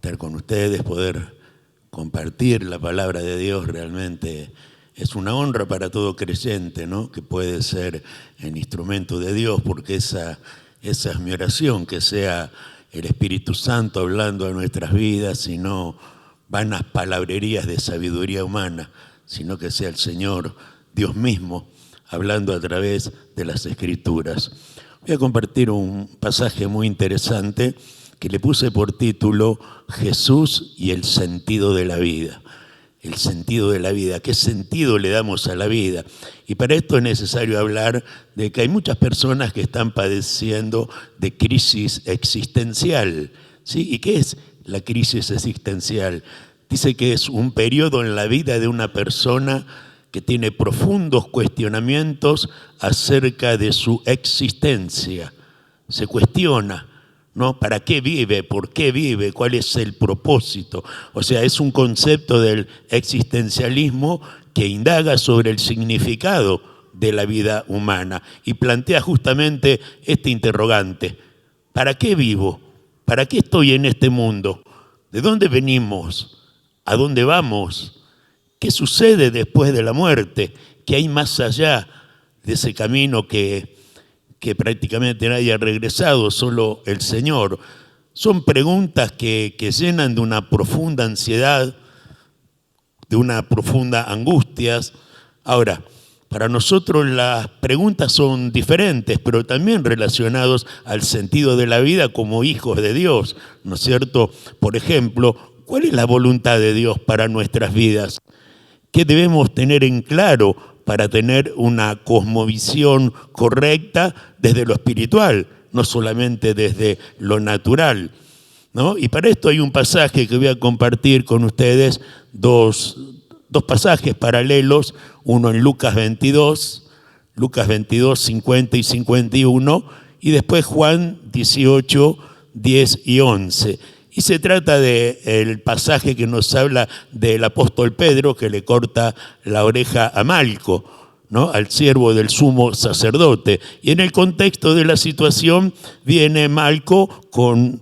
estar con ustedes, poder compartir la palabra de Dios. Realmente es una honra para todo creyente, ¿no? Que puede ser el instrumento de Dios, porque esa es mi oración, que sea el Espíritu Santo hablando a nuestras vidas y no vanas palabrerías de sabiduría humana, sino que sea el Señor, Dios mismo, hablando a través de las Escrituras. Voy a compartir un pasaje muy interesante que le puse por título Jesús y el sentido de la vida. El sentido de la vida, ¿qué sentido le damos a la vida? Y para esto es necesario hablar de que hay muchas personas que están padeciendo de crisis existencial, ¿sí? ¿Y qué es la crisis existencial? Dice que es un periodo en la vida de una persona que tiene profundos cuestionamientos acerca de su existencia. Se cuestiona, ¿no? ¿Para qué vive? ¿Por qué vive? ¿Cuál es el propósito? O sea, es un concepto del existencialismo que indaga sobre el significado de la vida humana y plantea justamente este interrogante: ¿para qué vivo? ¿Para qué estoy en este mundo? ¿De dónde venimos? ¿A dónde vamos? ¿Qué sucede después de la muerte? ¿Qué hay más allá de ese camino que prácticamente nadie ha regresado, solo el Señor? Son preguntas que llenan de una profunda ansiedad, de una profunda angustia. Ahora, para nosotros las preguntas son diferentes, pero también relacionados al sentido de la vida como hijos de Dios, ¿no es cierto? Por ejemplo, ¿cuál es la voluntad de Dios para nuestras vidas? ¿Qué debemos tener en claro para tener una cosmovisión correcta desde lo espiritual, no solamente desde lo natural, ¿no? Y para esto hay un pasaje que voy a compartir con ustedes, dos pasajes paralelos, uno en Lucas 22, 50 y 51, y después Juan 18, 10 y 11. Y se trata del pasaje que nos habla del apóstol Pedro, que le corta la oreja a Malco, ¿no? Al siervo del sumo sacerdote. Y en el contexto de la situación viene Malco con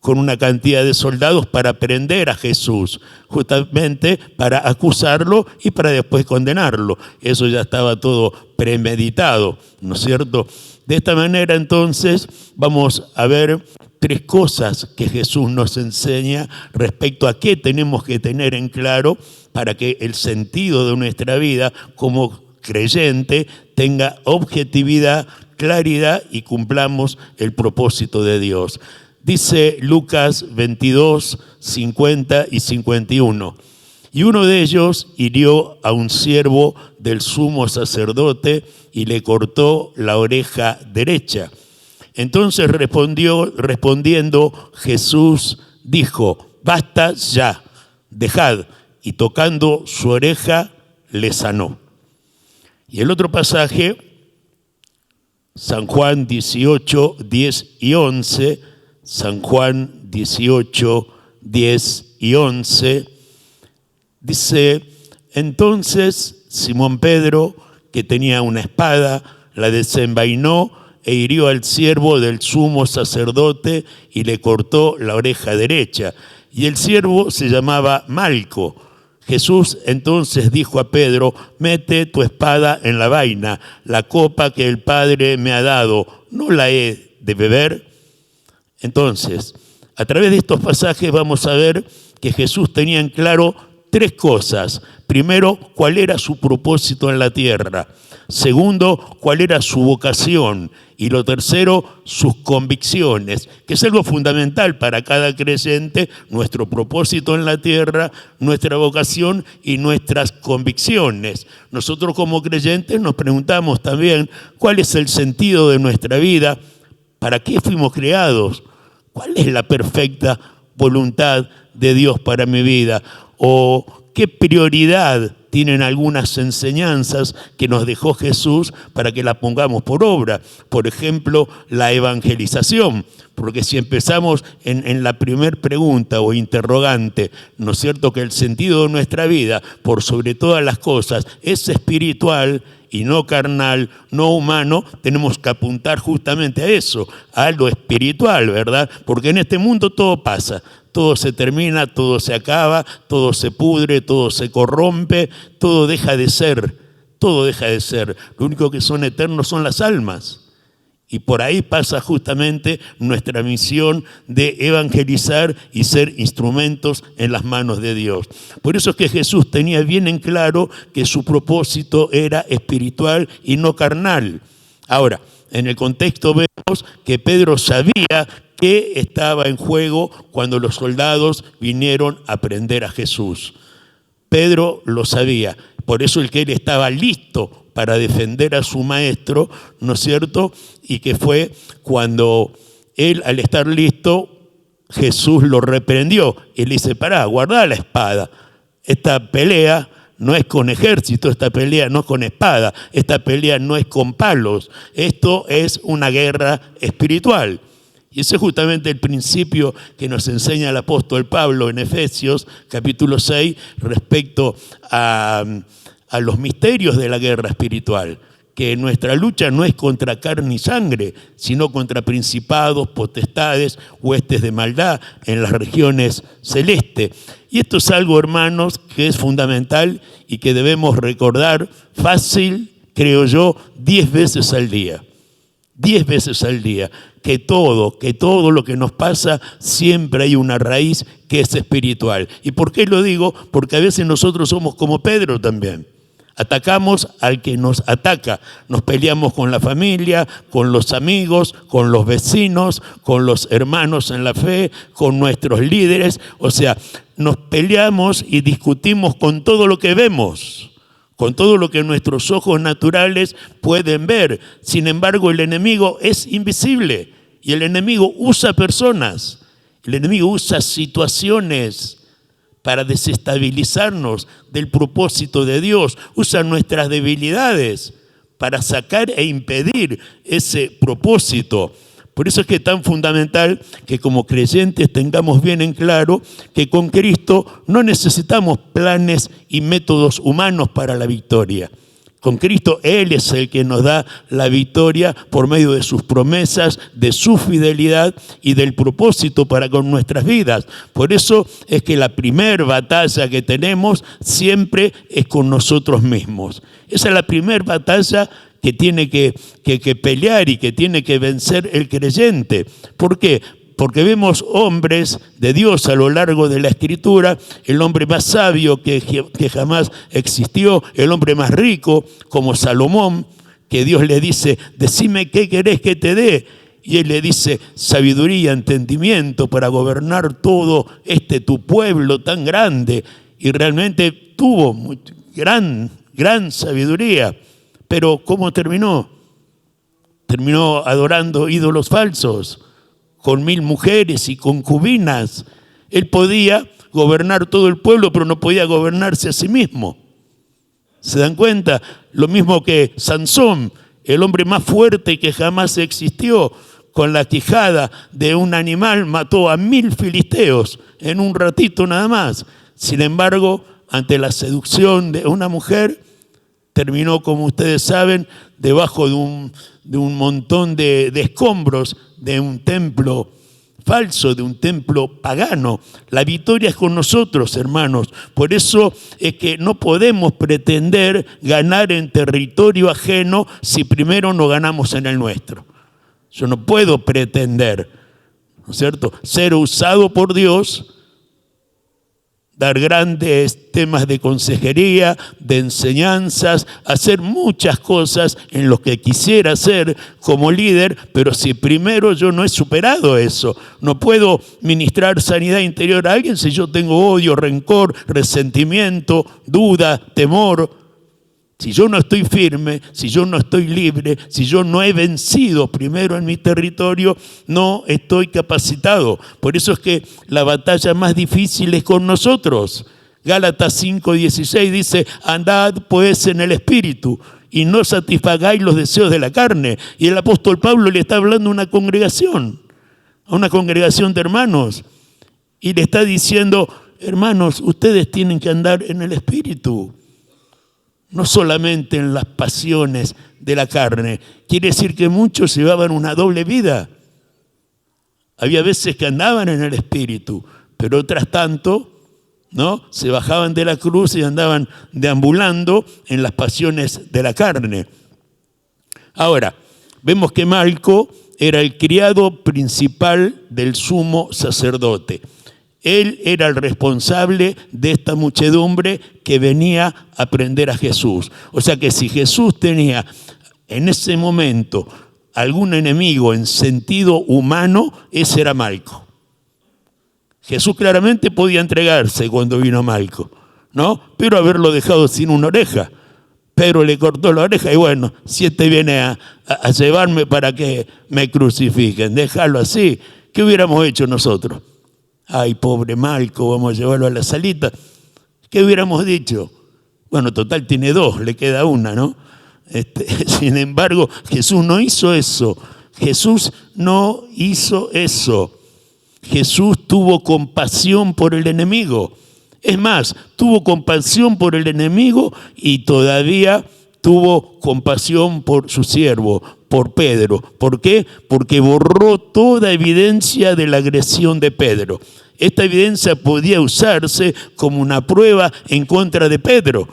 una cantidad de soldados para prender a Jesús, justamente para acusarlo y para después condenarlo. Eso ya estaba todo premeditado, ¿no es cierto? De esta manera, entonces, vamos a ver tres cosas que Jesús nos enseña respecto a qué tenemos que tener en claro para que el sentido de nuestra vida como creyente tenga objetividad, claridad y cumplamos el propósito de Dios. Dice Lucas 22, 50 y 51. Y uno de ellos hirió a un siervo del sumo sacerdote y le cortó la oreja derecha. Entonces respondiendo Jesús dijo: basta ya, dejad. Y tocando su oreja le sanó. Y el otro pasaje, San Juan 18, 10 y 11, San Juan 18, 10 y 11, dice: entonces Simón Pedro, que tenía una espada, la desenvainó e hirió al siervo del sumo sacerdote y le cortó la oreja derecha. Y el siervo se llamaba Malco. Jesús entonces dijo a Pedro: mete tu espada en la vaina, la copa que el Padre me ha dado, ¿no la he de beber? Entonces, a través de estos pasajes vamos a ver que Jesús tenía en claro tres cosas. Primero, cuál era su propósito en la tierra. Segundo, cuál era su vocación. Y lo tercero, sus convicciones, que es algo fundamental para cada creyente: nuestro propósito en la tierra, nuestra vocación y nuestras convicciones. Nosotros como creyentes nos preguntamos también cuál es el sentido de nuestra vida, para qué fuimos creados, cuál es la perfecta voluntad de Dios para mi vida, o qué prioridad tienen algunas enseñanzas que nos dejó Jesús para que las pongamos por obra. Por ejemplo, la evangelización, porque si empezamos en la primer pregunta o interrogante, ¿no es cierto?, que el sentido de nuestra vida, por sobre todas las cosas, es espiritual y no carnal, no humano, tenemos que apuntar justamente a eso, a lo espiritual, ¿verdad? Porque en este mundo todo pasa, todo se termina, todo se acaba, todo se pudre, todo se corrompe, todo deja de ser, todo deja de ser. Lo único que son eternos son las almas. Y por ahí pasa justamente nuestra misión de evangelizar y ser instrumentos en las manos de Dios. Por eso es que Jesús tenía bien en claro que su propósito era espiritual y no carnal. Ahora, en el contexto vemos que Pedro sabía que estaba en juego cuando los soldados vinieron a prender a Jesús. Pedro lo sabía, por eso el que él estaba listo para defender a su maestro, ¿no es cierto? Y que fue cuando él, al estar listo, Jesús lo reprendió. Y le dice, pará, guardá la espada. Esta pelea no es con ejército, esta pelea no es con espada, esta pelea no es con palos. Esto es una guerra espiritual. Y ese es justamente el principio que nos enseña el apóstol Pablo en Efesios capítulo 6 respecto a los misterios de la guerra espiritual, que nuestra lucha no es contra carne y sangre, sino contra principados, potestades, huestes de maldad en las regiones celestes. Y esto es algo, hermanos, que es fundamental y que debemos recordar fácil, creo yo, 10 veces al día. 10 veces al día, que todo lo que nos pasa, siempre hay una raíz que es espiritual. ¿Y por qué lo digo? Porque a veces nosotros somos como Pedro también. Atacamos al que nos ataca, nos peleamos con la familia, con los amigos, con los vecinos, con los hermanos en la fe, con nuestros líderes. O sea, nos peleamos y discutimos con todo lo que vemos, con todo lo que nuestros ojos naturales pueden ver. Sin embargo, el enemigo es invisible y el enemigo usa personas, el enemigo usa situaciones para desestabilizarnos del propósito de Dios, usa nuestras debilidades para sacar e impedir ese propósito. Por eso es que es tan fundamental que como creyentes tengamos bien en claro que con Cristo no necesitamos planes y métodos humanos para la victoria. Con Cristo Él es el que nos da la victoria por medio de sus promesas, de su fidelidad y del propósito para con nuestras vidas. Por eso es que la primera batalla que tenemos siempre es con nosotros mismos. Esa es la primera batalla que tiene que pelear y que tiene que vencer el creyente. ¿Por qué? Porque vemos hombres de Dios a lo largo de la Escritura, el hombre más sabio que jamás existió, el hombre más rico como Salomón, que Dios le dice, decime qué querés que te dé. Y él le dice, sabiduría, entendimiento para gobernar todo tu pueblo tan grande. Y realmente tuvo gran sabiduría. Pero ¿cómo terminó? Terminó adorando ídolos falsos, con 1000 mujeres y concubinas. Él podía gobernar todo el pueblo, pero no podía gobernarse a sí mismo. ¿Se dan cuenta? Lo mismo que Sansón, el hombre más fuerte que jamás existió, con la quijada de un animal mató a 1000 filisteos en un ratito nada más. Sin embargo, ante la seducción de una mujer, terminó, como ustedes saben, debajo de un montón de escombros de un templo falso, de un templo pagano. La victoria es con nosotros, hermanos. Por eso es que no podemos pretender ganar en territorio ajeno si primero no ganamos en el nuestro. Yo no puedo pretender, ¿no es cierto?, ser usado por Dios, dar grandes temas de consejería, de enseñanzas, hacer muchas cosas en lo que quisiera hacer como líder, pero si primero yo no he superado eso, no puedo ministrar sanidad interior a alguien si yo tengo odio, rencor, resentimiento, duda, temor. Si yo no estoy firme, si yo no estoy libre, si yo no he vencido primero en mi territorio, no estoy capacitado. Por eso es que la batalla más difícil es con nosotros. Gálatas 5:16 dice, andad pues en el Espíritu y no satisfagáis los deseos de la carne. Y el apóstol Pablo le está hablando a una congregación de hermanos. Y le está diciendo, hermanos, ustedes tienen que andar en el Espíritu. No solamente en las pasiones de la carne. Quiere decir que muchos llevaban una doble vida. Había veces que andaban en el Espíritu, pero otras tanto, ¿no?, se bajaban de la cruz y andaban deambulando en las pasiones de la carne. Ahora, vemos que Malco era el criado principal del sumo sacerdote. Él era el responsable de esta muchedumbre que venía a aprender a Jesús. O sea que si Jesús tenía en ese momento algún enemigo en sentido humano, ese era Malco. Jesús claramente podía entregarse cuando vino Malco, ¿no? Pero haberlo dejado sin una oreja. Pedro le cortó la oreja y bueno, si este viene a llevarme para que me crucifiquen, déjalo así. ¿Qué hubiéramos hecho nosotros? Ay, pobre Malco, vamos a llevarlo a la salita. ¿Qué hubiéramos dicho? Bueno, total tiene dos, le queda una, ¿no? Sin embargo, Jesús no hizo eso. Jesús no hizo eso. Jesús tuvo compasión por el enemigo. Es más, tuvo compasión por el enemigo y todavía tuvo compasión por su siervo, por Pedro. ¿Por qué? Porque borró toda evidencia de la agresión de Pedro. Esta evidencia podía usarse como una prueba en contra de Pedro.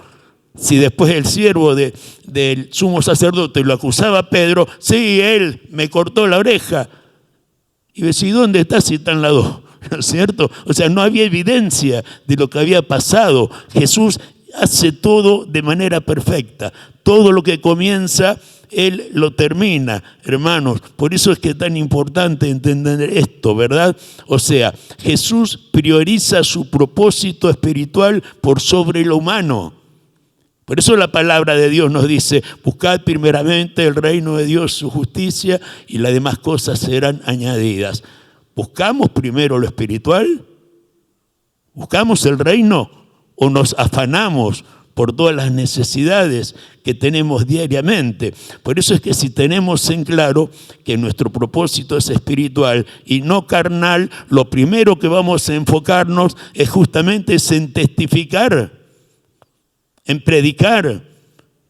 Si después el siervo del sumo sacerdote lo acusaba a Pedro, sí, él me cortó la oreja. Y decía, ¿dónde está si están las dos? ¿No es cierto? O sea, no había evidencia de lo que había pasado. Jesús hace todo de manera perfecta. Todo lo que comienza, Él lo termina, hermanos. Por eso es que es tan importante entender esto, ¿verdad? O sea, Jesús prioriza su propósito espiritual por sobre lo humano. Por eso la palabra de Dios nos dice, buscad primeramente el reino de Dios, su justicia, y las demás cosas serán añadidas. ¿Buscamos primero lo espiritual? ¿Buscamos el reino? ¿O nos afanamos por todas las necesidades que tenemos diariamente? Por eso es que si tenemos en claro que nuestro propósito es espiritual y no carnal, lo primero que vamos a enfocarnos es justamente en testificar, en predicar,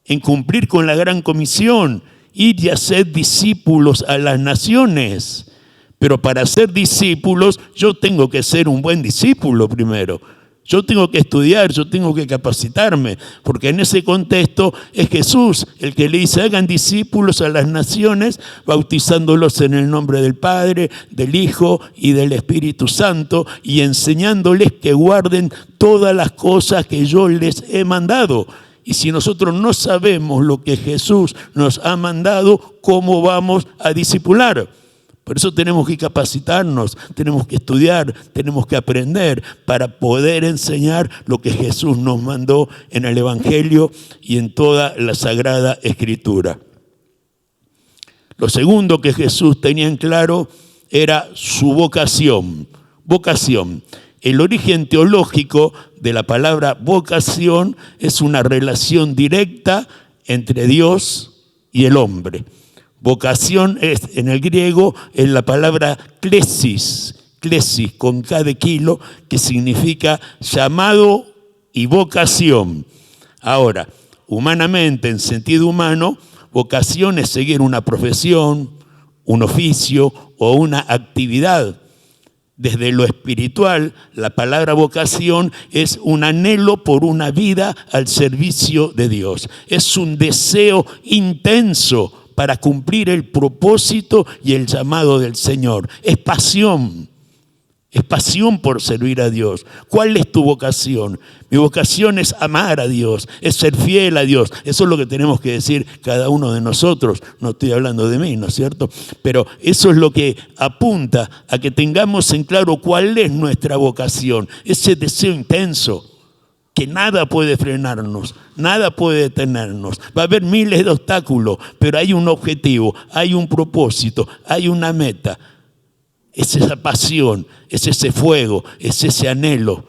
en cumplir con la gran comisión, ir y hacer discípulos a las naciones. Pero para ser discípulos, yo tengo que ser un buen discípulo primero. Yo tengo que estudiar, yo tengo que capacitarme, porque en ese contexto es Jesús el que le dice, hagan discípulos a las naciones, bautizándolos en el nombre del Padre, del Hijo y del Espíritu Santo, y enseñándoles que guarden todas las cosas que yo les he mandado. Y si nosotros no sabemos lo que Jesús nos ha mandado, ¿cómo vamos a discipular? Por eso tenemos que capacitarnos, tenemos que estudiar, tenemos que aprender para poder enseñar lo que Jesús nos mandó en el Evangelio y en toda la Sagrada Escritura. Lo segundo que Jesús tenía en claro era su vocación. Vocación. El origen teológico de la palabra vocación es una relación directa entre Dios y el hombre. Vocación es, en el griego, es la palabra klesis con K de kilo, que significa llamado y vocación. Ahora, humanamente, en sentido humano, vocación es seguir una profesión, un oficio o una actividad. Desde lo espiritual, la palabra vocación es un anhelo por una vida al servicio de Dios. Es un deseo intenso para cumplir el propósito y el llamado del Señor. Es pasión por servir a Dios. ¿Cuál es tu vocación? Mi vocación es amar a Dios, es ser fiel a Dios. Eso es lo que tenemos que decir cada uno de nosotros. No estoy hablando de mí, ¿no es cierto? Pero eso es lo que apunta a que tengamos en claro cuál es nuestra vocación. Ese deseo intenso, que nada puede frenarnos, nada puede detenernos. Va a haber miles de obstáculos, pero hay un objetivo, hay un propósito, hay una meta. Es esa pasión, es ese fuego, es ese anhelo,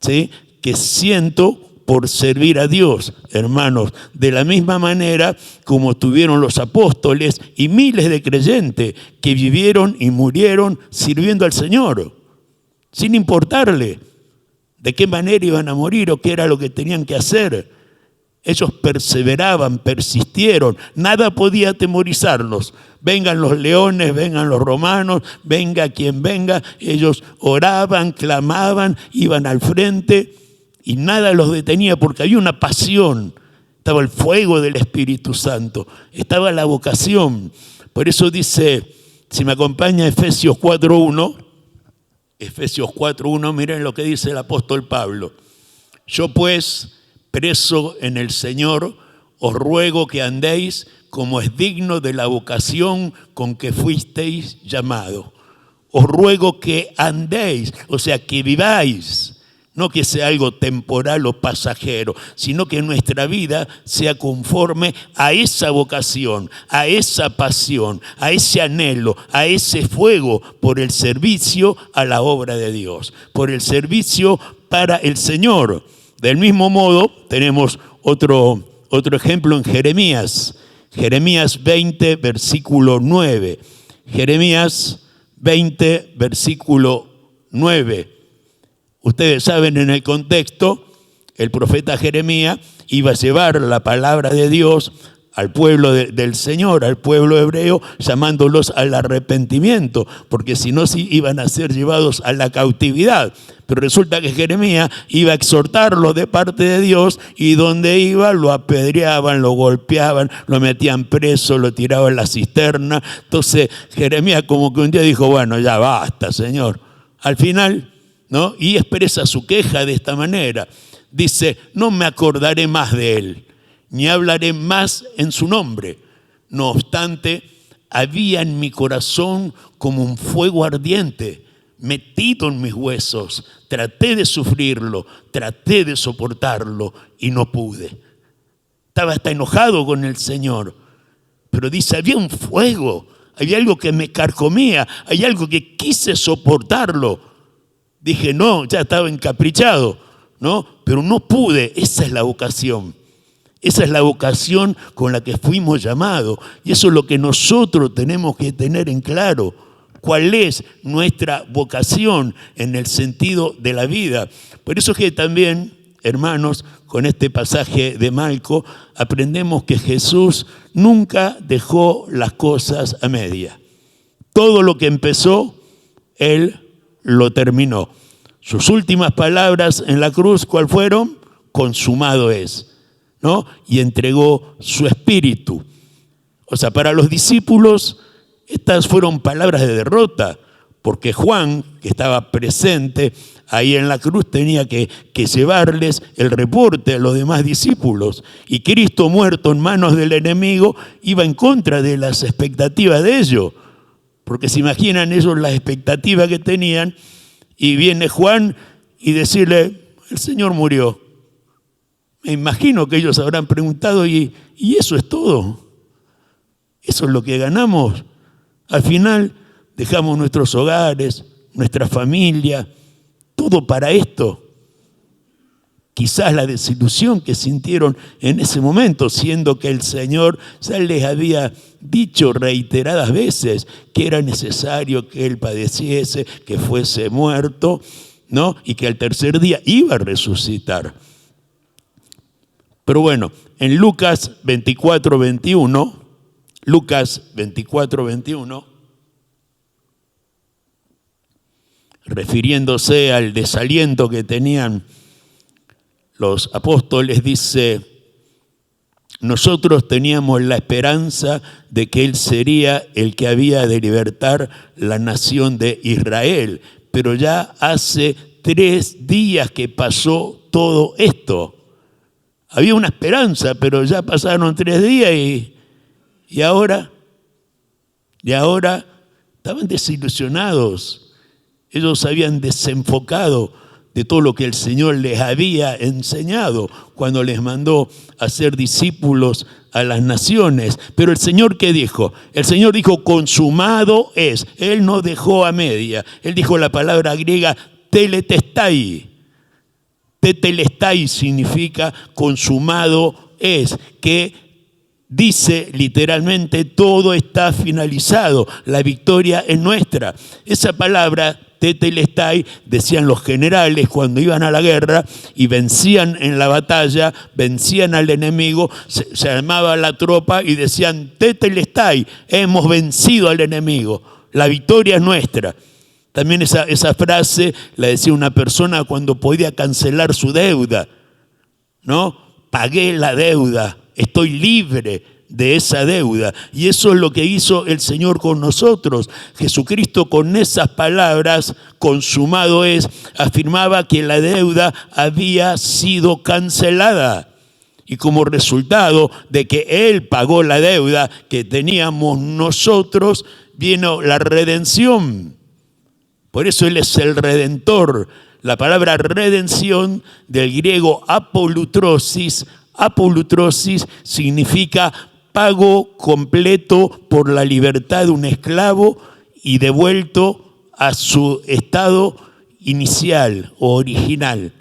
¿sí?, que siento por servir a Dios, hermanos. De la misma manera como tuvieron los apóstoles y miles de creyentes que vivieron y murieron sirviendo al Señor, sin importarle de qué manera iban a morir o qué era lo que tenían que hacer. Ellos perseveraban, persistieron, nada podía atemorizarlos. Vengan los leones, vengan los romanos, venga quien venga, ellos oraban, clamaban, iban al frente y nada los detenía porque había una pasión. Estaba el fuego del Espíritu Santo, estaba la vocación. Por eso dice, si me acompaña Efesios 4:1, Efesios 4:1, miren lo que dice el apóstol Pablo. Yo pues, preso en el Señor, os ruego que andéis como es digno de la vocación con que fuisteis llamados. Os ruego que andéis, o sea, que viváis. No que sea algo temporal o pasajero, sino que nuestra vida sea conforme a esa vocación, a esa pasión, a ese anhelo, a ese fuego por el servicio a la obra de Dios, por el servicio para el Señor. Del mismo modo, tenemos otro ejemplo en Jeremías. Jeremías 20, versículo 9. Jeremías 20, versículo 9. Ustedes saben, en el contexto, el profeta Jeremías iba a llevar la palabra de Dios al pueblo del Señor, al pueblo hebreo, llamándolos al arrepentimiento, porque si no, sí iban a ser llevados a la cautividad. Pero resulta que Jeremías iba a exhortarlos de parte de Dios y donde iba lo apedreaban, lo golpeaban, lo metían preso, lo tiraban a la cisterna. Entonces Jeremías como que un día dijo, bueno, ya basta, Señor. Al final, ¿no? Y expresa su queja de esta manera. Dice, no me acordaré más de él, ni hablaré más en su nombre. No obstante, había en mi corazón como un fuego ardiente, metido en mis huesos. Traté de sufrirlo, traté de soportarlo y no pude. Estaba hasta enojado con el Señor, pero dice, había un fuego, había algo que me carcomía, hay algo que quise soportarlo. Dije, no, ya estaba encaprichado, ¿no? Pero no pude. Esa es la vocación. Esa es la vocación con la que fuimos llamados. Y eso es lo que nosotros tenemos que tener en claro. ¿Cuál es nuestra vocación en el sentido de la vida? Por eso es que también, hermanos, con este pasaje de Marcos, aprendemos que Jesús nunca dejó las cosas a media. Todo lo que empezó, Él lo terminó. Sus últimas palabras en la cruz, ¿cuál fueron? Consumado es, ¿no? Y entregó su espíritu. O sea, para los discípulos, estas fueron palabras de derrota, porque Juan, que estaba presente ahí en la cruz, tenía que llevarles el reporte a los demás discípulos. Y Cristo, muerto en manos del enemigo, iba en contra de las expectativas de ellos. Porque se imaginan ellos las expectativas que tenían y viene Juan y decirle, el Señor murió. Me imagino que ellos habrán preguntado, ¿y eso es todo? ¿Eso es lo que ganamos? Al final dejamos nuestros hogares, nuestra familia, todo para esto. Quizás la desilusión que sintieron en ese momento, siendo que el Señor ya les había dicho reiteradas veces que era necesario que Él padeciese, que fuese muerto, ¿no? Y que al tercer día iba a resucitar. Pero bueno, en Lucas 24:21, refiriéndose al desaliento que tenían los apóstoles, dice, nosotros teníamos la esperanza de que Él sería el que había de libertar la nación de Israel, pero ya hace 3 días que pasó todo esto. Había una esperanza, pero ya pasaron 3 días y ahora estaban desilusionados. Ellos se habían desenfocado de todo lo que el Señor les había enseñado cuando les mandó a ser discípulos a las naciones. Pero el Señor, ¿qué dijo? El Señor dijo, consumado es. Él no dejó a media. Él dijo la palabra griega, tetelestai. Tetelestai significa consumado es, que dice literalmente todo está finalizado, la victoria es nuestra. Esa palabra tetelestai, decían los generales cuando iban a la guerra y vencían en la batalla, vencían al enemigo, se armaba la tropa y decían tetelestai, hemos vencido al enemigo, la victoria es nuestra. También esa frase la decía una persona cuando podía cancelar su deuda, ¿no? Pagué la deuda, estoy libre de esa deuda. Y eso es lo que hizo el Señor con nosotros. Jesucristo, con esas palabras, consumado es, afirmaba que la deuda había sido cancelada. Y como resultado de que Él pagó la deuda que teníamos nosotros, vino la redención. Por eso Él es el Redentor. La palabra redención, del griego apolutrosis significa pago completo por la libertad de un esclavo y devuelto a su estado inicial o original.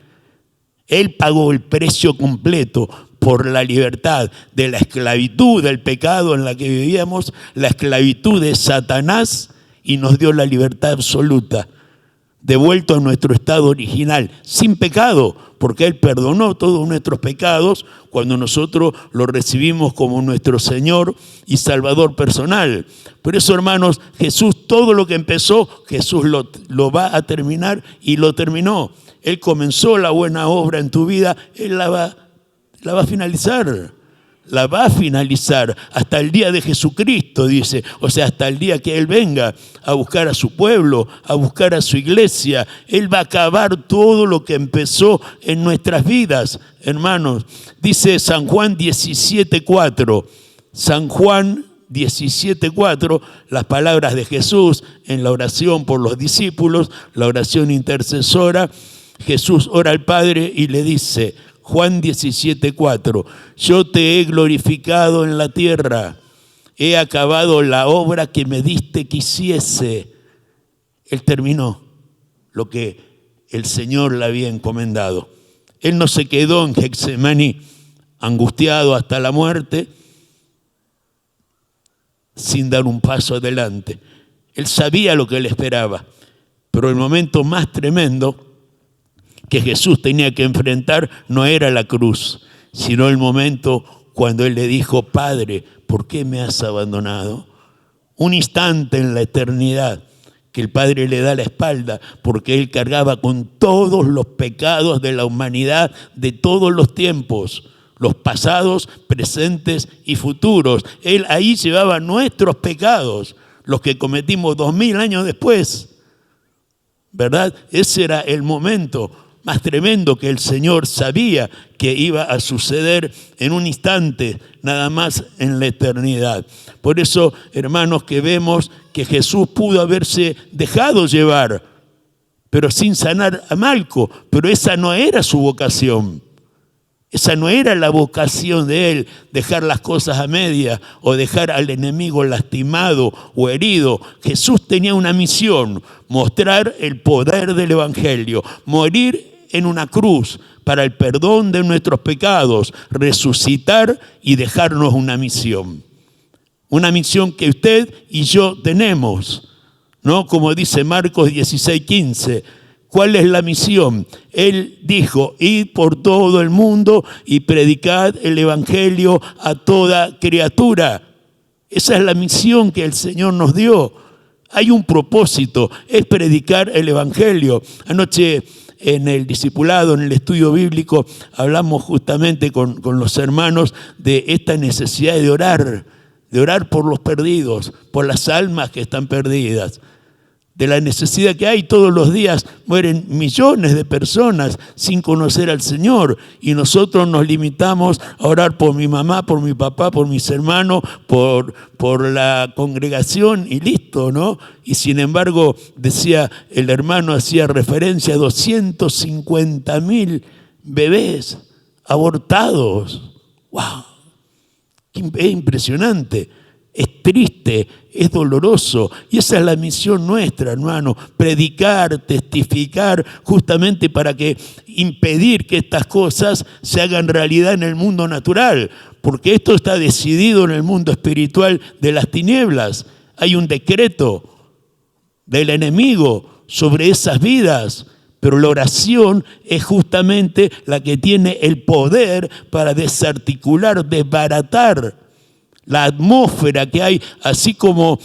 Él pagó el precio completo por la libertad de la esclavitud del pecado en la que vivíamos, la esclavitud de Satanás, y nos dio la libertad absoluta, devuelto a nuestro estado original, sin pecado, porque Él perdonó todos nuestros pecados cuando nosotros lo recibimos como nuestro Señor y Salvador personal. Por eso, hermanos, Jesús, todo lo que empezó, Jesús lo va a terminar y lo terminó. Él comenzó la buena obra en tu vida, Él la va a finalizar. La va a finalizar hasta el día de Jesucristo, dice. O sea, hasta el día que Él venga a buscar a su pueblo, a buscar a su iglesia. Él va a acabar todo lo que empezó en nuestras vidas, hermanos. Dice San Juan 17:4. San Juan 17:4, las palabras de Jesús en la oración por los discípulos, la oración intercesora. Jesús ora al Padre y le dice, Juan 17:4, yo te he glorificado en la tierra, he acabado la obra que me diste que hiciese. Él terminó lo que el Señor le había encomendado. Él no se quedó en Getsemaní angustiado hasta la muerte sin dar un paso adelante. Él sabía lo que le esperaba, pero el momento más tremendo que Jesús tenía que enfrentar no era la cruz, sino el momento cuando Él le dijo, Padre, ¿por qué me has abandonado? Un instante en la eternidad que el Padre le da la espalda porque Él cargaba con todos los pecados de la humanidad de todos los tiempos, los pasados, presentes y futuros. Él ahí llevaba nuestros pecados, los que cometimos 2000 años después, ¿verdad? Ese era el momento más tremendo que el Señor sabía que iba a suceder en un instante, nada más en la eternidad. Por eso, hermanos, que vemos que Jesús pudo haberse dejado llevar, pero sin sanar a Malco, pero esa no era su vocación. Esa no era la vocación de Él, dejar las cosas a media o dejar al enemigo lastimado o herido. Jesús tenía una misión, mostrar el poder del Evangelio, morir en una cruz para el perdón de nuestros pecados, resucitar y dejarnos una misión. Una misión que usted y yo tenemos, ¿no? Como dice Marcos 16:15. ¿Cuál es la misión? Él dijo, id por todo el mundo y predicad el Evangelio a toda criatura. Esa es la misión que el Señor nos dio. Hay un propósito, es predicar el Evangelio. Anoche en el discipulado, en el estudio bíblico, hablamos justamente con los hermanos de esta necesidad de orar por los perdidos, por las almas que están perdidas. De la necesidad que hay todos los días, mueren millones de personas sin conocer al Señor y nosotros nos limitamos a orar por mi mamá, por mi papá, por mis hermanos, por la congregación y listo, ¿no? Y sin embargo, decía el hermano, hacía referencia a 250.000 bebés abortados. ¡Wow! Es impresionante. Es triste, es doloroso. Y esa es la misión nuestra, hermano. Predicar, testificar, justamente para que impedir que estas cosas se hagan realidad en el mundo natural. Porque esto está decidido en el mundo espiritual de las tinieblas. Hay un decreto del enemigo sobre esas vidas. Pero la oración es justamente la que tiene el poder para desarticular, desbaratar la atmósfera que hay, así como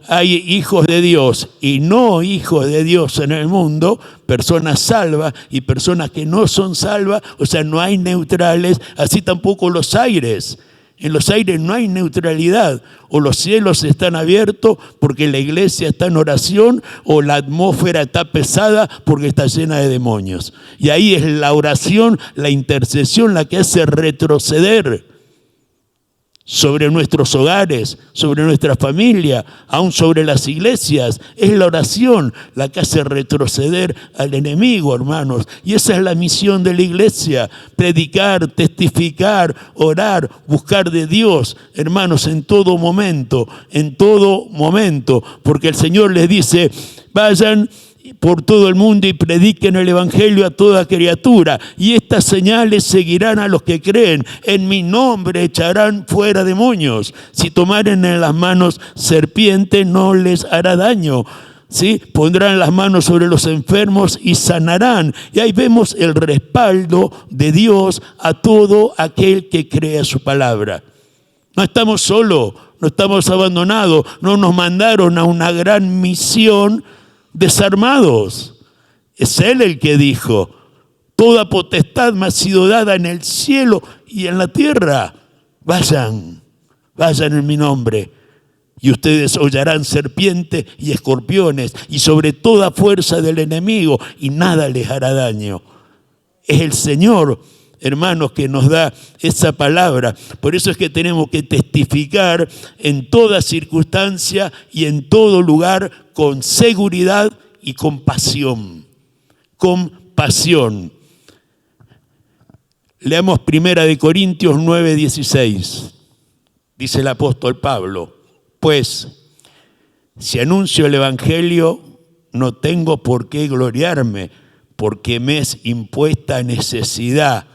hay hijos de Dios y no hijos de Dios en el mundo, personas salvas y personas que no son salvas, o sea, no hay neutrales, así tampoco los aires. En los aires no hay neutralidad, o los cielos están abiertos porque la iglesia está en oración, o la atmósfera está pesada porque está llena de demonios. Y ahí es la oración, la intercesión la que hace retroceder sobre nuestros hogares, sobre nuestra familia, aún sobre las iglesias. Es la oración la que hace retroceder al enemigo, hermanos. Y esa es la misión de la iglesia: predicar, testificar, orar, buscar de Dios, hermanos, en todo momento, porque el Señor les dice: vayan por todo el mundo y prediquen el evangelio a toda criatura, y estas señales seguirán a los que creen. En mi nombre echarán fuera demonios. Si tomaren en las manos serpiente, no les hará daño. ¿Sí? Pondrán las manos sobre los enfermos y sanarán. Y ahí vemos el respaldo de Dios a todo aquel que crea su palabra. No estamos solos, no estamos abandonados, no nos mandaron a una gran misión desarmados. Es Él el que dijo: toda potestad me ha sido dada en el cielo y en la tierra. Vayan en mi nombre, y ustedes hollarán serpientes y escorpiones, y sobre toda fuerza del enemigo, y nada les hará daño. Es el Señor, hermanos, que nos da esa palabra. Por eso es que tenemos que testificar en toda circunstancia y en todo lugar con seguridad y con pasión. Con pasión. Leamos 1 Corintios 9:16. Dice el apóstol Pablo: pues, si anuncio el evangelio, no tengo por qué gloriarme, porque me es impuesta necesidad.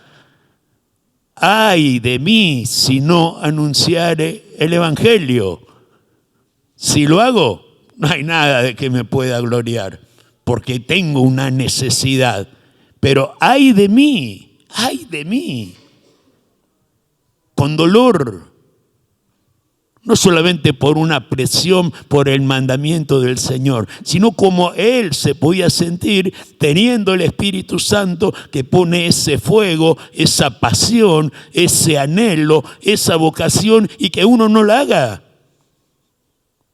¡Ay de mí si no anunciare el evangelio! Si lo hago, no hay nada de que me pueda gloriar, porque tengo una necesidad. Pero ¡ay de mí! Con dolor. No solamente por una presión por el mandamiento del Señor, sino como Él se podía sentir teniendo el Espíritu Santo que pone ese fuego, esa pasión, ese anhelo, esa vocación, y que uno no la haga.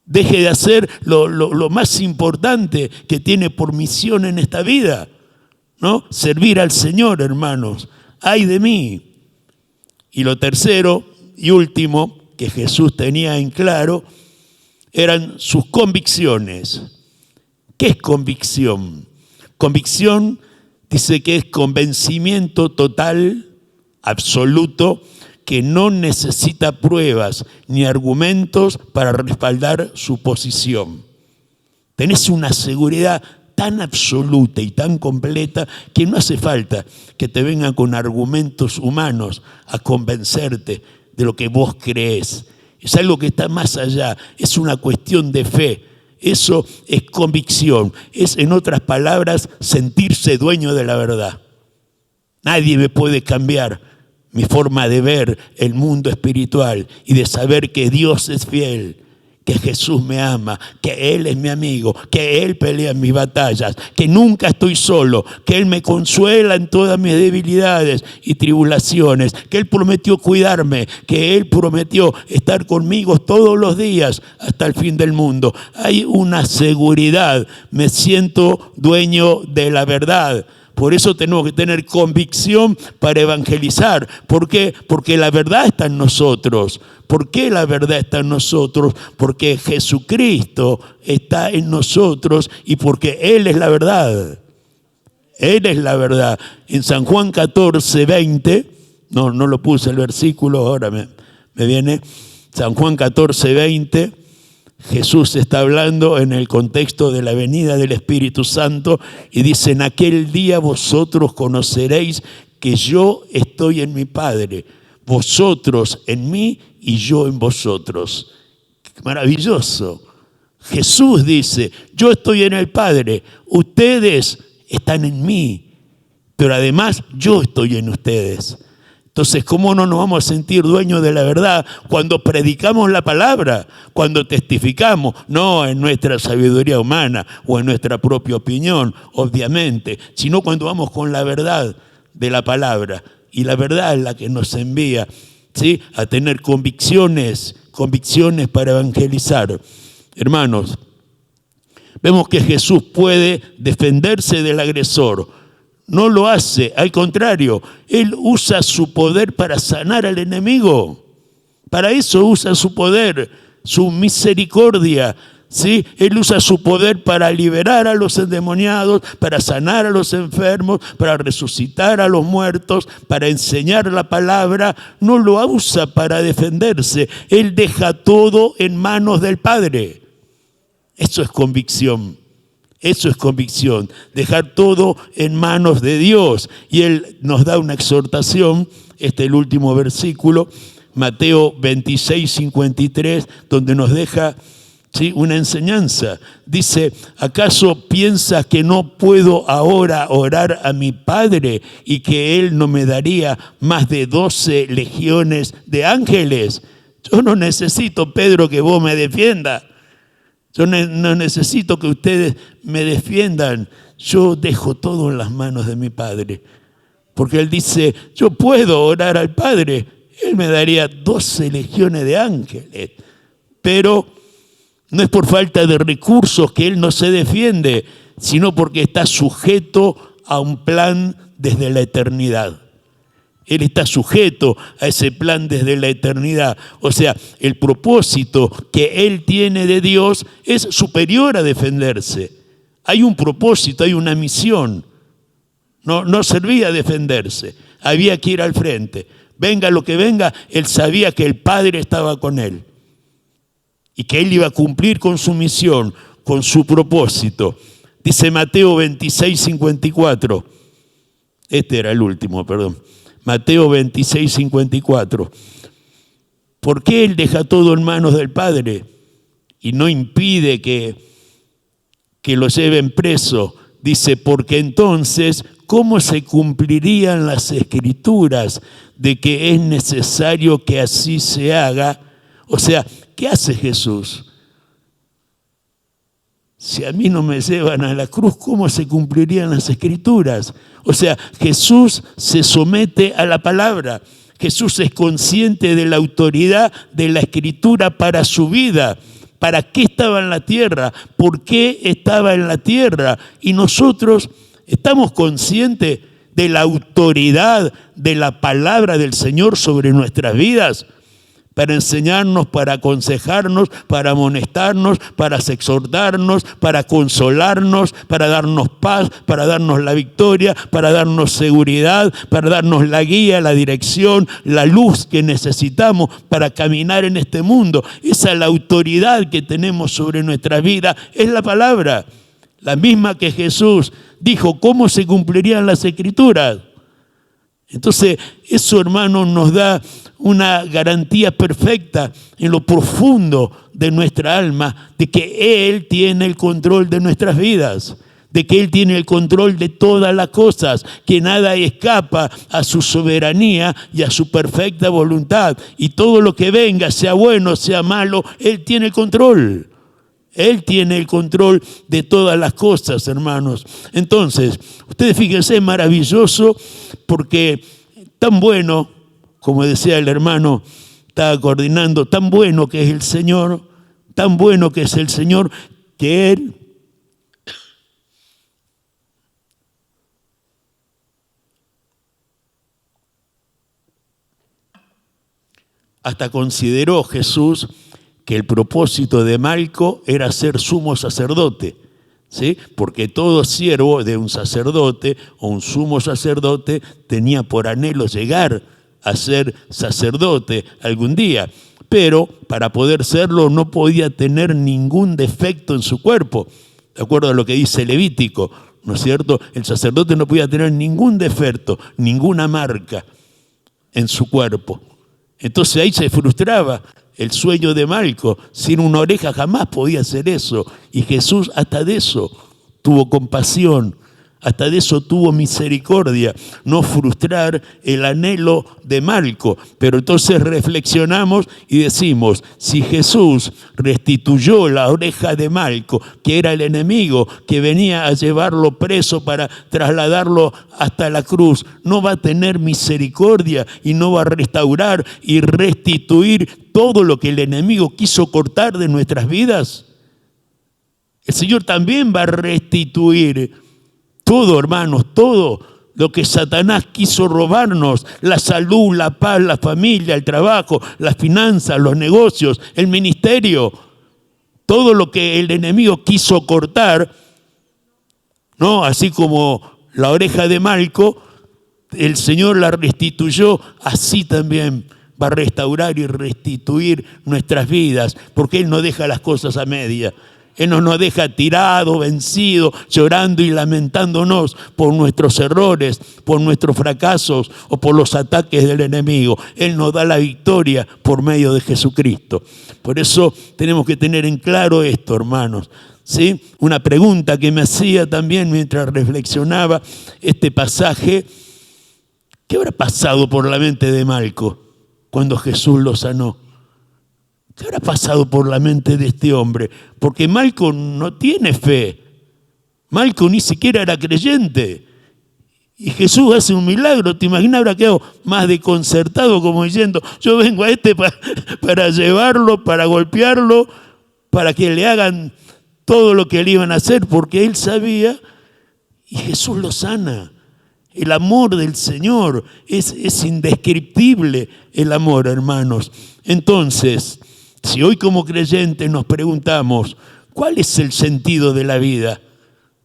Deje de hacer lo más importante que tiene por misión en esta vida, ¿no? Servir al Señor, hermanos. ¡Ay de mí! Y lo tercero y último que Jesús tenía en claro eran sus convicciones. ¿Qué es convicción? Convicción dice que es convencimiento total, absoluto, que no necesita pruebas ni argumentos para respaldar su posición. Tenés una seguridad tan absoluta y tan completa que no hace falta que te vengan con argumentos humanos a convencerte de lo que vos crees. Es algo que está más allá, es una cuestión de fe. Eso es convicción, es, en otras palabras, sentirse dueño de la verdad. Nadie me puede cambiar mi forma de ver el mundo espiritual y de saber que Dios es fiel, que Jesús me ama, que Él es mi amigo, que Él pelea mis batallas, que nunca estoy solo, que Él me consuela en todas mis debilidades y tribulaciones, que Él prometió cuidarme, que Él prometió estar conmigo todos los días hasta el fin del mundo. Hay una seguridad, me siento dueño de la verdad. Por eso tenemos que tener convicción para evangelizar. ¿Por qué? Porque la verdad está en nosotros. ¿Por qué la verdad está en nosotros? Porque Jesucristo está en nosotros y porque Él es la verdad. Él es la verdad. En San Juan 14:20, no lo puse el versículo, ahora me viene. San Juan 14:20. Jesús está hablando en el contexto de la venida del Espíritu Santo y dice: en aquel día vosotros conoceréis que yo estoy en mi Padre, vosotros en mí y yo en vosotros. Qué maravilloso. Jesús dice, yo estoy en el Padre, ustedes están en mí, pero además yo estoy en ustedes. Entonces, ¿cómo no nos vamos a sentir dueños de la verdad cuando predicamos la palabra, cuando testificamos? No en nuestra sabiduría humana o en nuestra propia opinión, obviamente, sino cuando vamos con la verdad de la palabra. Y la verdad es la que nos envía, ¿sí?, a tener convicciones para evangelizar. Hermanos, vemos que Jesús puede defenderse del agresor. No lo hace, al contrario, Él usa su poder para sanar al enemigo. Para eso usa su poder, su misericordia, ¿sí? Él usa su poder para liberar a los endemoniados, para sanar a los enfermos, para resucitar a los muertos, para enseñar la palabra. No lo usa para defenderse. Él deja todo en manos del Padre. Eso es convicción. Eso es convicción, dejar todo en manos de Dios. Y Él nos da una exhortación, este es el último versículo, Mateo 26, 53, donde nos deja, ¿sí?, una enseñanza. Dice, ¿acaso piensas que no puedo ahora orar a mi Padre y que Él no me daría más de 12 legiones de ángeles? Yo no necesito, Pedro, que vos me defiendas. Yo no necesito que ustedes me defiendan. Yo dejo todo en las manos de mi Padre. Porque Él dice, yo puedo orar al Padre. Él me daría 12 legiones de ángeles. Pero no es por falta de recursos que Él no se defiende, sino porque está sujeto a un plan desde la eternidad. Él está sujeto a ese plan desde la eternidad. O sea, el propósito que Él tiene de Dios es superior a defenderse. Hay un propósito, hay una misión. No servía a defenderse, había que ir al frente. Venga lo que venga, Él sabía que el Padre estaba con Él. Y que Él iba a cumplir con su misión, con su propósito. Dice Mateo 26, 54. Este era el último, perdón. Mateo 26, 54. ¿Por qué Él deja todo en manos del Padre y no impide que lo lleven preso? Dice, porque entonces, ¿cómo se cumplirían las Escrituras de que es necesario que así se haga? O sea, ¿qué hace Jesús? Si a mí no me llevan a la cruz, ¿cómo se cumplirían las Escrituras? O sea, Jesús se somete a la palabra. Jesús es consciente de la autoridad de la Escritura para su vida. ¿Para qué estaba en la tierra? ¿Por qué estaba en la tierra? Y nosotros estamos conscientes de la autoridad de la palabra del Señor sobre nuestras vidas, para enseñarnos, para aconsejarnos, para amonestarnos, para exhortarnos, para consolarnos, para darnos paz, para darnos la victoria, para darnos seguridad, para darnos la guía, la dirección, la luz que necesitamos para caminar en este mundo. Esa es la autoridad que tenemos sobre nuestra vida, es la palabra, la misma que Jesús dijo, ¿cómo se cumplirían las Escrituras? Entonces, eso, hermano, nos da una garantía perfecta en lo profundo de nuestra alma de que Él tiene el control de nuestras vidas, de que Él tiene el control de todas las cosas, que nada escapa a su soberanía y a su perfecta voluntad. Y todo lo que venga, sea bueno, sea malo, Él tiene el control. Él tiene el control de todas las cosas, hermanos. Entonces, ustedes fíjense, es maravilloso porque tan bueno, como decía el hermano, estaba coordinando, tan bueno que es el Señor, tan bueno que es el Señor, que Él hasta consideró Jesús que el propósito de Malco era ser sumo sacerdote, ¿sí? Porque todo siervo de un sacerdote o un sumo sacerdote tenía por anhelo llegar a ser sacerdote algún día, pero para poder serlo no podía tener ningún defecto en su cuerpo, de acuerdo a lo que dice Levítico, ¿no es cierto? El sacerdote no podía tener ningún defecto, ninguna marca en su cuerpo. Entonces ahí se frustraba el sueño de Malco. Sin una oreja jamás podía hacer eso. Y Jesús hasta de eso tuvo compasión, hasta de eso tuvo misericordia, no frustrar el anhelo de Malco. Pero entonces reflexionamos y decimos, si Jesús restituyó la oreja de Malco, que era el enemigo que venía a llevarlo preso para trasladarlo hasta la cruz, ¿no va a tener misericordia y no va a restaurar y restituir todo lo que el enemigo quiso cortar de nuestras vidas? El Señor también va a restituir todo, hermanos, todo lo que Satanás quiso robarnos: la salud, la paz, la familia, el trabajo, las finanzas, los negocios, el ministerio. Todo lo que el enemigo quiso cortar, ¿no? Así como la oreja de Malco, el Señor la restituyó, así también va a restaurar y restituir nuestras vidas, porque Él no deja las cosas a media. Él no nos deja tirados, vencidos, llorando y lamentándonos por nuestros errores, por nuestros fracasos o por los ataques del enemigo. Él nos da la victoria por medio de Jesucristo. Por eso tenemos que tener en claro esto, hermanos, ¿sí? Una pregunta que me hacía también mientras reflexionaba este pasaje: ¿qué habrá pasado por la mente de Malco cuando Jesús lo sanó? ¿Qué habrá pasado por la mente de este hombre? Porque Malco no tiene fe. Malco ni siquiera era creyente. Y Jesús hace un milagro. ¿Te imaginas? Habrá quedado más desconcertado, como diciendo, yo vengo a este para llevarlo, para golpearlo, para que le hagan todo lo que le iban a hacer, porque él sabía, y Jesús lo sana. El amor del Señor es indescriptible, el amor, hermanos. Entonces, si hoy como creyentes nos preguntamos, ¿cuál es el sentido de la vida?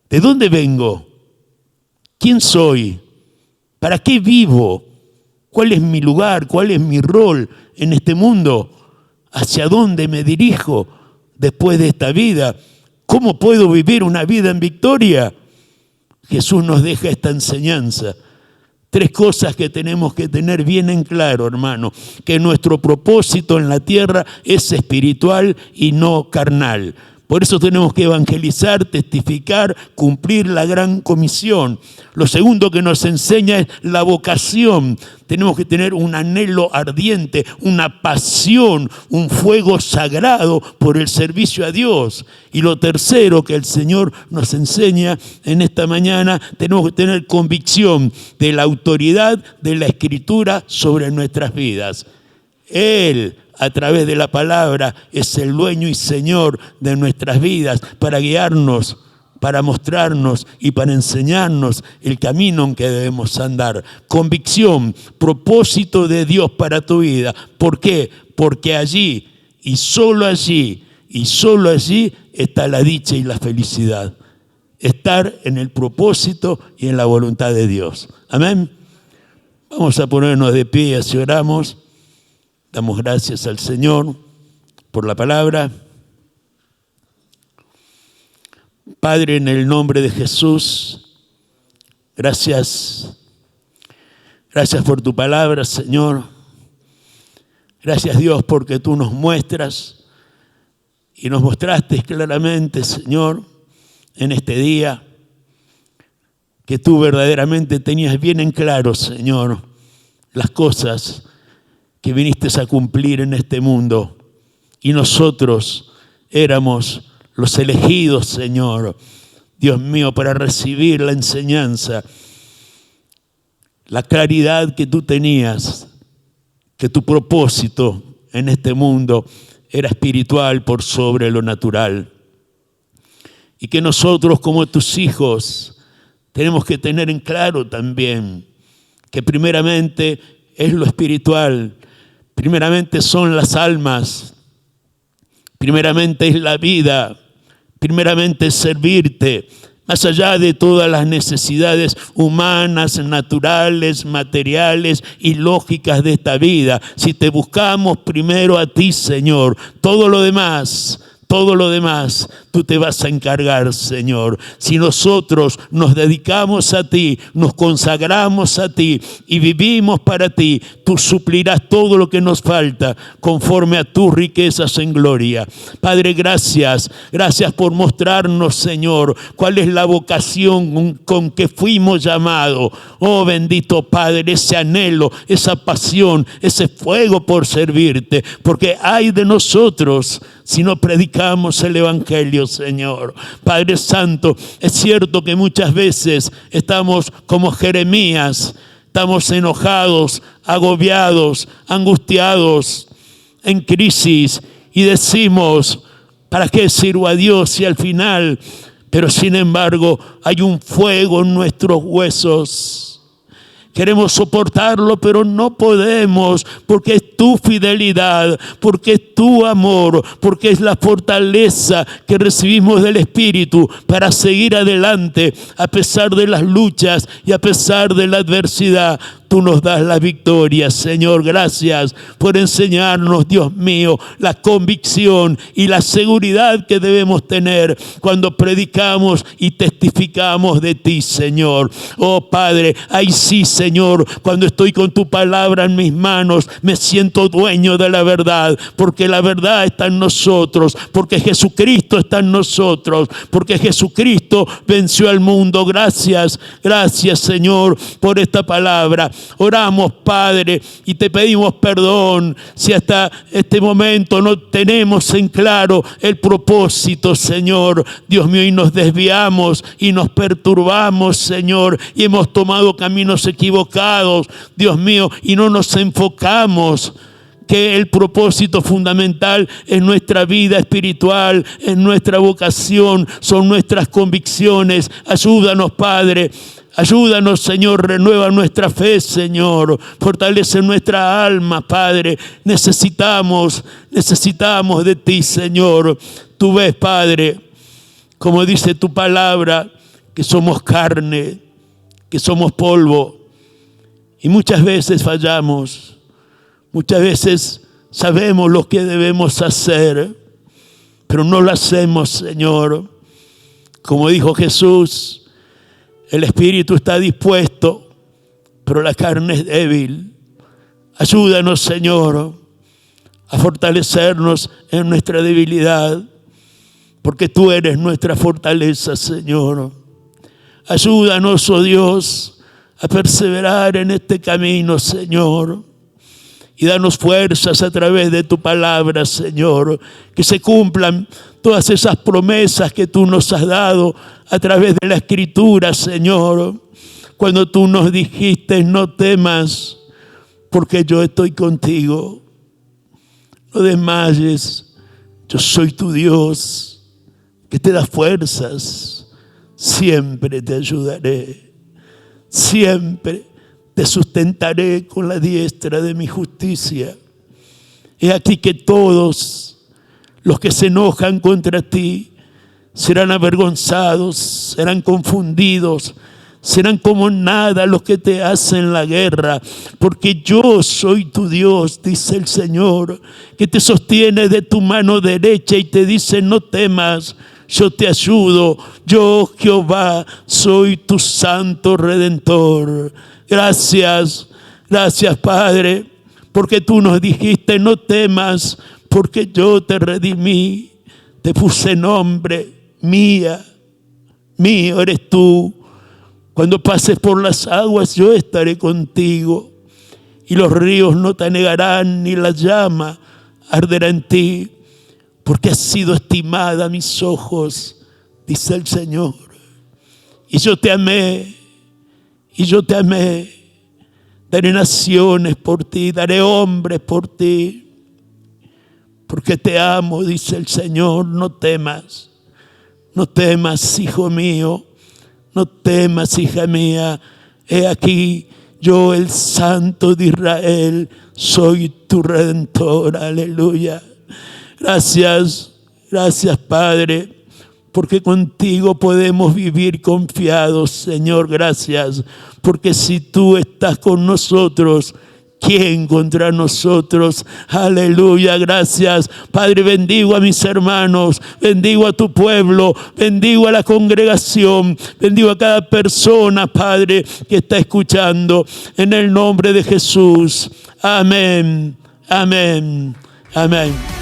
¿De dónde vengo? ¿Quién soy? ¿Para qué vivo? ¿Cuál es mi lugar? ¿Cuál es mi rol en este mundo? ¿Hacia dónde me dirijo después de esta vida? ¿Cómo puedo vivir una vida en victoria? Jesús nos deja esta enseñanza. 3 cosas que tenemos que tener bien en claro, hermano: que nuestro propósito en la tierra es espiritual y no carnal. Por eso tenemos que evangelizar, testificar, cumplir la gran comisión. Lo segundo que nos enseña es la vocación. Tenemos que tener un anhelo ardiente, una pasión, un fuego sagrado por el servicio a Dios. Y lo tercero que el Señor nos enseña en esta mañana, tenemos que tener convicción de la autoridad de la Escritura sobre nuestras vidas. Él, a través de la palabra, es el dueño y señor de nuestras vidas para guiarnos, para mostrarnos y para enseñarnos el camino en que debemos andar. Convicción, propósito de Dios para tu vida. ¿Por qué? Porque allí, y solo allí está la dicha y la felicidad. Estar en el propósito y en la voluntad de Dios. Amén. Vamos a ponernos de pie y oramos. Damos gracias al Señor por la palabra. Padre, en el nombre de Jesús, gracias. Gracias por tu palabra, Señor. Gracias, Dios, porque tú nos muestras y nos mostraste claramente, Señor, en este día, que tú verdaderamente tenías bien en claro, Señor, las cosas que viniste a cumplir en este mundo. Y nosotros éramos los elegidos, Señor, Dios mío, para recibir la enseñanza, la claridad que tú tenías, que tu propósito en este mundo era espiritual por sobre lo natural. Y que nosotros como tus hijos tenemos que tener en claro también que primeramente es lo espiritual. Primeramente son las almas, primeramente es la vida, primeramente es servirte, más allá de todas las necesidades humanas, naturales, materiales y lógicas de esta vida. Si te buscamos primero a ti, Señor, todo lo demás tú te vas a encargar, Señor. Si nosotros nos dedicamos a ti, nos consagramos a ti y vivimos para ti, tú suplirás todo lo que nos falta conforme a tus riquezas en gloria. Padre, gracias por mostrarnos, Señor, cuál es la vocación con que fuimos llamados. Oh, bendito Padre, ese anhelo, esa pasión, ese fuego por servirte, porque hay de nosotros si no predicamos el Evangelio, Señor. Padre Santo, es cierto que muchas veces estamos como Jeremías, estamos enojados, agobiados, angustiados, en crisis, y decimos, ¿para qué sirvo a Dios si al final? Pero sin embargo hay un fuego en nuestros huesos. Queremos soportarlo, pero no podemos, porque es tu fidelidad, porque es tu amor, porque es la fortaleza que recibimos del Espíritu para seguir adelante a pesar de las luchas y a pesar de la adversidad. Tú nos das la victoria, Señor. Gracias por enseñarnos, Dios mío, la convicción y la seguridad que debemos tener cuando predicamos y testificamos de ti, Señor. Oh, Padre, ahí sí, Señor, cuando estoy con tu palabra en mis manos, me siento dueño de la verdad, porque la verdad está en nosotros, porque Jesucristo está en nosotros, porque Jesucristo venció al mundo. Gracias, Señor, por esta palabra. Oramos, Padre, y te pedimos perdón si hasta este momento no tenemos en claro el propósito, Señor. Dios mío, y nos desviamos y nos perturbamos, Señor, y hemos tomado caminos equivocados, Dios mío, y no nos enfocamos que el propósito fundamental es nuestra vida espiritual, es nuestra vocación, son nuestras convicciones. Ayúdanos, Padre. Ayúdanos, Señor, renueva nuestra fe, Señor. Fortalece nuestra alma, Padre. Necesitamos de ti, Señor. Tú ves, Padre, como dice tu palabra, que somos carne, que somos polvo. Y muchas veces fallamos. Muchas veces sabemos lo que debemos hacer, pero no lo hacemos, Señor. Como dijo Jesús, el espíritu está dispuesto, pero la carne es débil. Ayúdanos, Señor, a fortalecernos en nuestra debilidad, porque tú eres nuestra fortaleza, Señor. Ayúdanos, oh Dios, a perseverar en este camino, Señor. Y danos fuerzas a través de tu palabra, Señor. Que se cumplan todas esas promesas que tú nos has dado a través de la Escritura, Señor. Cuando tú nos dijiste, no temas, porque yo estoy contigo. No desmayes, yo soy tu Dios, que te da fuerzas. Siempre te ayudaré. Siempre te sustentaré con la diestra de mi justicia. He aquí que todos los que se enojan contra ti serán avergonzados, serán confundidos, serán como nada los que te hacen la guerra, porque yo soy tu Dios, dice el Señor, que te sostiene de tu mano derecha y te dice, no temas, yo te ayudo, yo Jehová soy tu santo redentor. Gracias, Padre, porque tú nos dijiste, no temas, porque yo te redimí, te puse nombre, mío eres tú. Cuando pases por las aguas, yo estaré contigo, y los ríos no te anegarán, ni la llama arderá en ti, porque has sido estimada a mis ojos, dice el Señor. Y yo te amé. Daré naciones por ti, daré hombres por ti, porque te amo, dice el Señor. No temas, hijo mío, no temas, hija mía. He aquí, yo, el Santo de Israel, soy tu Redentor. Aleluya. Gracias, Padre, porque contigo podemos vivir confiados, Señor. Gracias, porque si tú estás con nosotros, ¿quién contra nosotros? Aleluya, gracias. Padre, bendigo a mis hermanos, bendigo a tu pueblo, bendigo a la congregación, bendigo a cada persona, Padre, que está escuchando. En el nombre de Jesús. Amén, amén, amén.